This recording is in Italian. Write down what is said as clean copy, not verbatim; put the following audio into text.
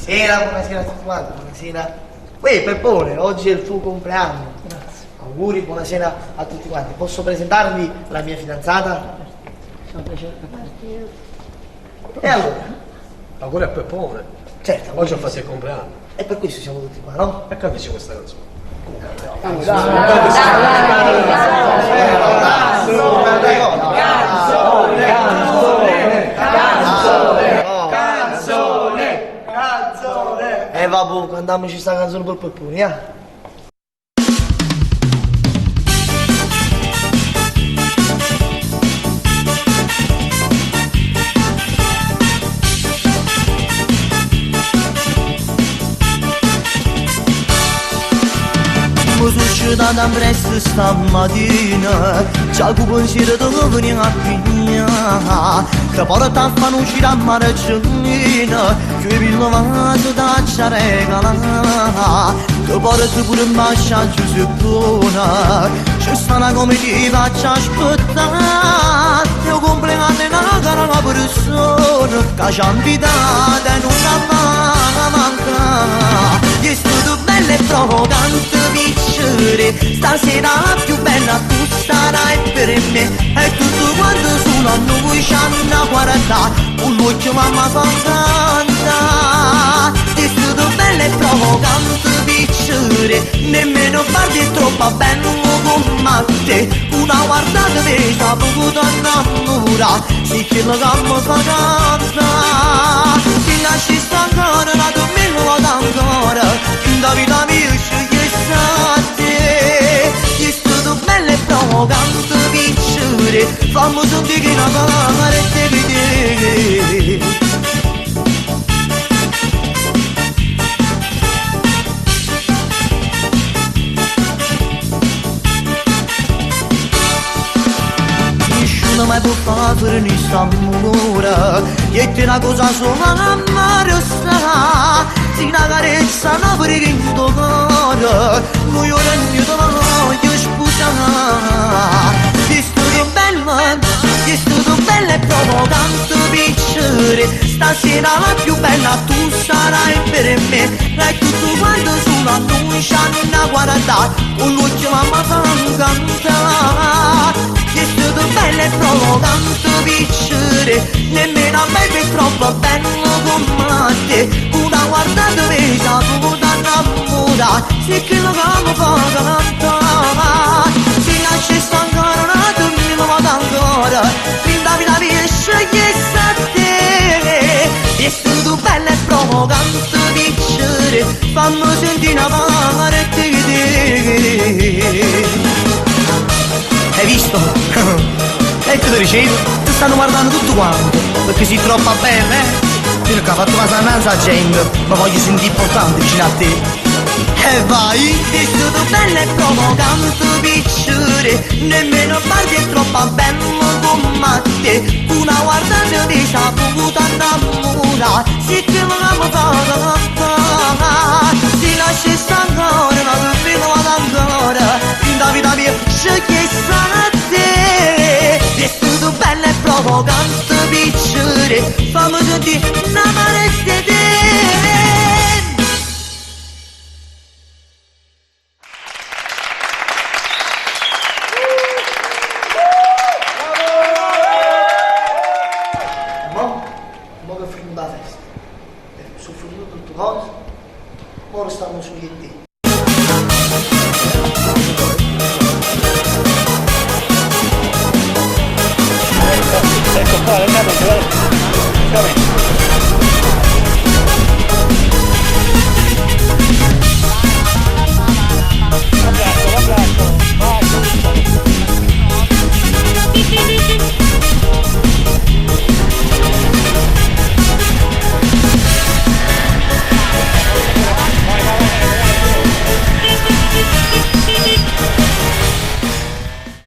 buonasera a tutti quanti, buonasera. Uè, Peppone, oggi è il tuo compleanno. Grazie. Auguri, buonasera a tutti quanti. Posso presentarvi la mia fidanzata? Sono piacere per te. E allora? Auguri a Peppone. Certo, Oggi ho fatto il compleanno. e per questo siamo tutti qua, no? E capisci questa canzone? E vabbè, cantiamoci sta canzone per Peppone, eh? Mi sono uscita presto stamattina, già con pensiero di venire a pigliare, che porta a fare uscire a Marcellina, che il vaso da ci regalare, che porta pure in bascia a Giuseppona, ci sta una comitiva ci aspettare, io compleanno è una cara persona, che ci ha invitato e non la manca. È stato bello e provocante vincere, stasera la più bella tu sarai per me, e tutto quanto sono a noi ci hanno guardato, con l'occhio mamma contenta. È stato bello e provocante vincere, nemmeno farti troppo bello come te, una guardata mi sta potuto innamorare, sì che la gamma fa canta, ti lasci sta ancora la domenica vado ancora, da vita mia sceglie a te. È stato bello e provocante vincere, fammi sentire che una parola e te vede. Nessuno mai può fare questa e te una cosa sola amare sta. Si una carezza non per il tuo cuore, noi ora io te la voglio sposare. È stato bello e provocante vincere, stasera la più bella tu sarai per me, e tutto quanto sono a noi ci hanno guardato, con l'occhio mamma fa cantare. È stato bello e provocante vincere, nemmeno a me è troppo bello come te, una guardata mi sa potuta innamorare, sì che la gamma fa cantare, si lascia sta ancora una domenica vado ancora, fin da vita mia sceglie a te. È stato bello e provocante vincere, fammi sentire una parola e te vede. Hai visto? E tu ti ricevi? Ti stanno guardando tutto quanto, perché sei troppo bella, eh? Io che ho fatto una sananza a gente, ma voglio sentire importante vicino a te. E vai! È stato bello e provocante vincere, nemmeno farti è troppo bello come te, una guardata mi sa potuta innamorare, sì che la gamma fa cantare, si lascia sta ancora, ma per me non vado ancora, fin da vita mia sceglie a te. È stato bello e provocante vincere, fammi sentire una marestia te. Mo che finito la festa, sono finito tutto cose, ora stiamo sugli e te.